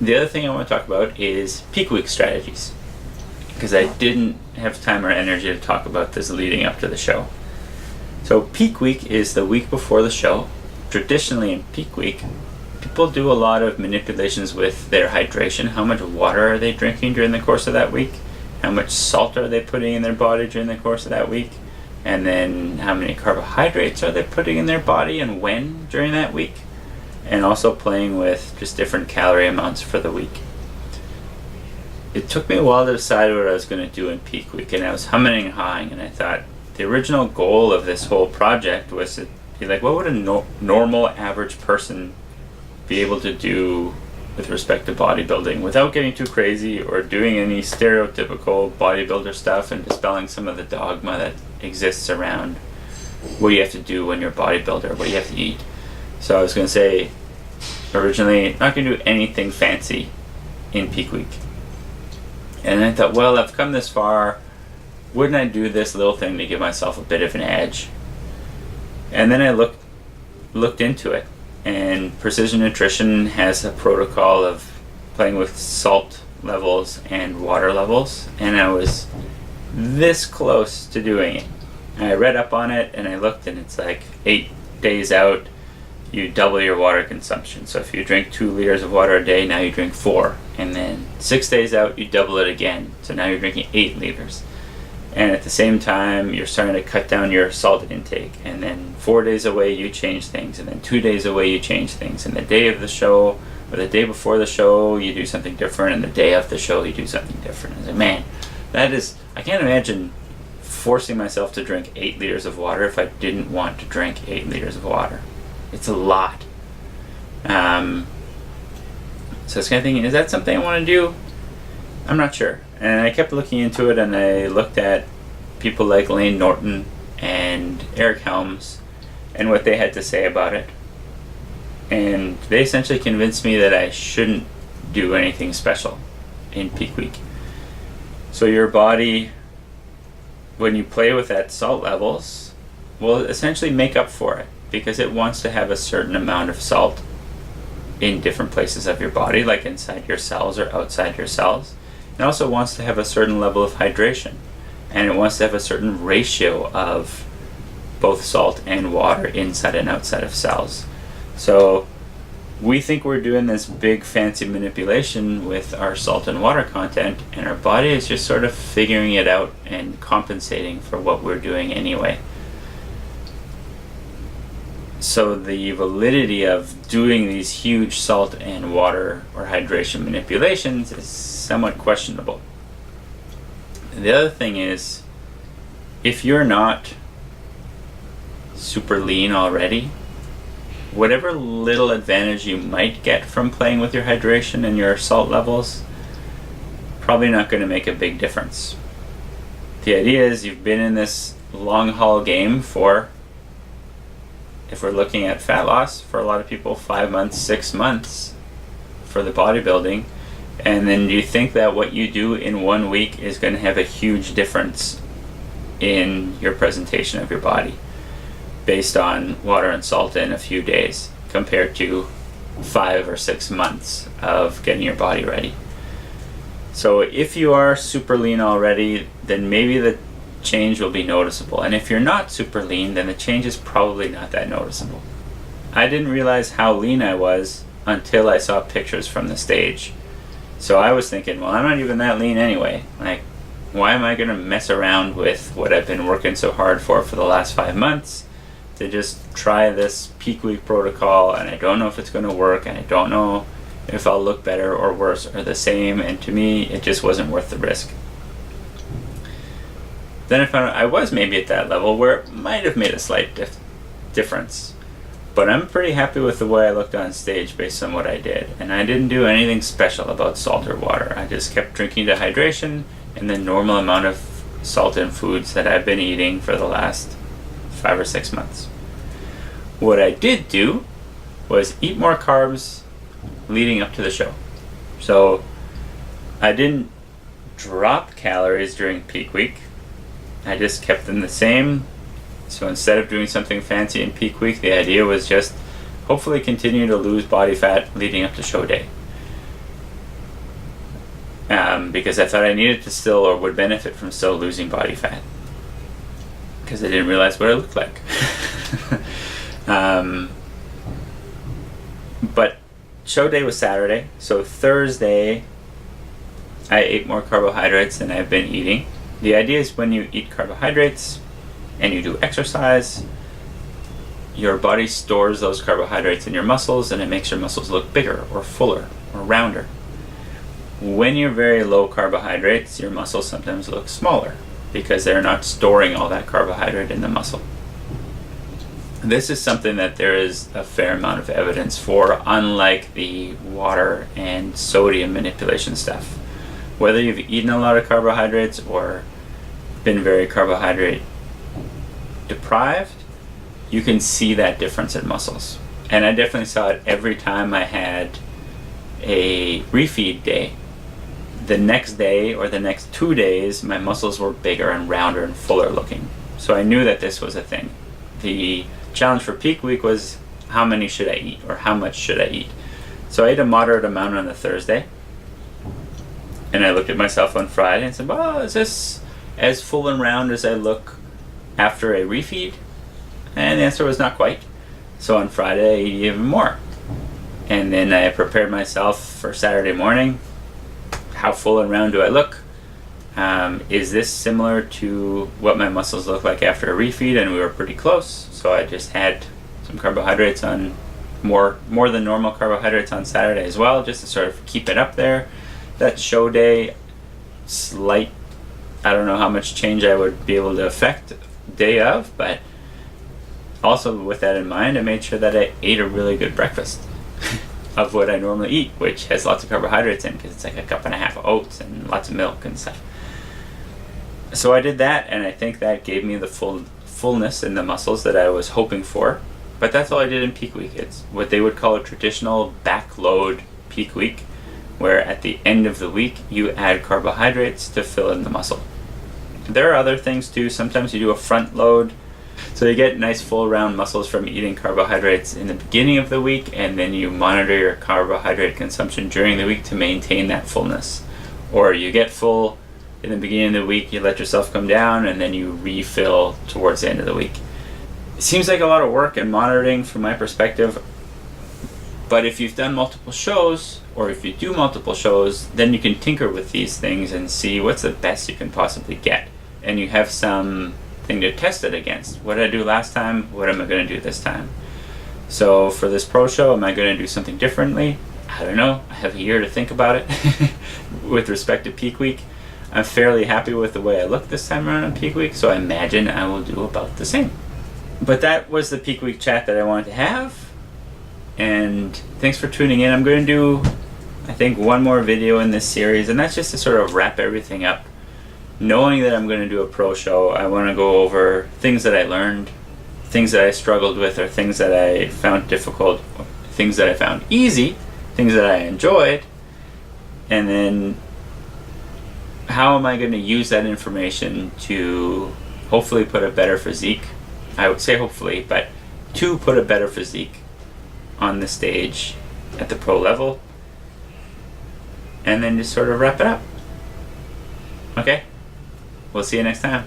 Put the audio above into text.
The other thing I want to talk about is peak week strategies, because I didn't have time or energy to talk about this leading up to the show. So peak week is the week before the show. Traditionally in peak week, people do a lot of manipulations with their hydration. How much water are they drinking during the course of that week? How much salt are they putting in their body during the course of that week? And then how many carbohydrates are they putting in their body and when during that week? And also playing with just different calorie amounts for the week. It took me a while to decide what I was going to do in peak week, and I was humming and hawing, and I thought the original goal of this whole project was to be like, what would a normal average person be able to do with respect to bodybuilding without getting too crazy or doing any stereotypical bodybuilder stuff and dispelling some of the dogma that exists around what you have to do when you're a bodybuilder, what you have to eat. So I was going to say, originally, not going to do anything fancy in peak week. And I thought, well, I've come this far, wouldn't I do this little thing to give myself a bit of an edge? And then I looked into it. And Precision Nutrition has a protocol of playing with salt levels and water levels, and I was this close to doing it. And I read up on it, and I looked, and it's like 8 days out, you double your water consumption. So if you drink 2 liters of water a day, now you drink 4. And then 6 days out, you double it again. So now you're drinking 8 liters. And at the same time, you're starting to cut down your salt intake. And then 4 days away, you change things. And then 2 days away, you change things. And the day of the show, or the day before the show, you do something different. And the day of the show, you do something different. I was like, man, I can't imagine forcing myself to drink 8 liters of water if I didn't want to drink 8 liters of water. It's a lot. So I was kind of thinking, is that something I want to do? I'm not sure. And I kept looking into it, and I looked at people like Lane Norton and Eric Helms and what they had to say about it. And they essentially convinced me that I shouldn't do anything special in peak week. So your body, when you play with that salt levels, will essentially make up for it, because it wants to have a certain amount of salt in different places of your body, like inside your cells or outside your cells. It also wants to have a certain level of hydration, and it wants to have a certain ratio of both salt and water inside and outside of cells. So we think we're doing this big fancy manipulation with our salt and water content, and our body is just sort of figuring it out and compensating for what we're doing anyway. So the validity of doing these huge salt and water or hydration manipulations is somewhat questionable. The other thing is, if you're not super lean already, whatever little advantage you might get from playing with your hydration and your salt levels, probably not going to make a big difference. The idea is you've been in this long haul game for, if we're looking at fat loss, for a lot of people, 5 months, 6 months for the bodybuilding, and then you think that what you do in 1 week is going to have a huge difference in your presentation of your body based on water and salt in a few days compared to 5 or 6 months of getting your body ready. So if you are super lean already, then maybe the change will be noticeable. And if you're not super lean, then the change is probably not that noticeable. I didn't realize how lean I was until I saw pictures from the stage. So I was thinking, well, I'm not even that lean anyway. Like, why am I going to mess around with what I've been working so hard for the last 5 months to just try this peak week protocol, and I don't know if it's going to work, and I don't know if I'll look better or worse or the same, and to me, it just wasn't worth the risk. Then I found out I was maybe at that level where it might have made a slight difference. But I'm pretty happy with the way I looked on stage based on what I did. And I didn't do anything special about salt or water. I just kept drinking the hydration and the normal amount of salt in foods that I've been eating for the last 5 or 6 months. What I did do was eat more carbs leading up to the show. So I didn't drop calories during peak week. I just kept them the same. So instead of doing something fancy in peak week, the idea was just hopefully continue to lose body fat leading up to show day. because I thought I needed to still, or would benefit from still losing body fat, because I didn't realize what it looked like. But show day was Saturday, so Thursday I ate more carbohydrates than I've been eating. The idea is when you eat carbohydrates and you do exercise, your body stores those carbohydrates in your muscles, and it makes your muscles look bigger or fuller or rounder. When you're very low carbohydrates, your muscles sometimes look smaller because they're not storing all that carbohydrate in the muscle. This is something that there is a fair amount of evidence for, unlike the water and sodium manipulation stuff. Whether you've eaten a lot of carbohydrates or been very carbohydrate deprived, you can see that difference in muscles. And I definitely saw it every time I had a refeed day. The next day or the next 2 days, my muscles were bigger and rounder and fuller looking. So I knew that this was a thing. The challenge for peak week was, how many should I eat, or how much should I eat? So I ate a moderate amount on the Thursday, and I looked at myself on Friday and said, well, is this as full and round as I look after a refeed? And the answer was not quite. So on Friday I ate even more. And then I prepared myself for Saturday morning. How full and round do I look? Is this similar to what my muscles look like after a refeed? And we were pretty close. So I just had some carbohydrates on, more than normal carbohydrates on Saturday as well, just to sort of keep it up there. That show day, slight, I don't know how much change I would be able to affect day of, but also with that in mind, I made sure that I ate a really good breakfast of what I normally eat, which has lots of carbohydrates in, because it's like 1.5 cups of oats and lots of milk and stuff. So I did that, and I think that gave me the fullness in the muscles that I was hoping for. But that's all I did in peak week. It's what they would call a traditional backload peak week, where at the end of the week you add carbohydrates to fill in the muscle. There are other things too. Sometimes you do a front load, so you get nice full round muscles from eating carbohydrates in the beginning of the week, and then you monitor your carbohydrate consumption during the week to maintain that fullness. Or you get full in the beginning of the week, you let yourself come down, and then you refill towards the end of the week. It seems like a lot of work and monitoring from my perspective, but if you've done multiple shows, or if you do multiple shows, then you can tinker with these things and see what's the best you can possibly get. And you have something to test it against. What did I do last time? What am I going to do this time? So for this pro show, am I going to do something differently? I don't know. I have a year to think about it. With respect to peak week, I'm fairly happy with the way I look this time around on peak week, so I imagine I will do about the same. But that was the peak week chat that I wanted to have. And thanks for tuning in. I'm going to do, I think, one more video in this series, and that's just to sort of wrap everything up. Knowing that I'm going to do a pro show, I want to go over things that I learned, things that I struggled with, or things that I found difficult, things that I found easy, things that I enjoyed, and then how am I going to use that information to hopefully put a better physique. I would say hopefully, but to put a better physique on the stage at the pro level, and then just sort of wrap it up. Okay? We'll see you next time.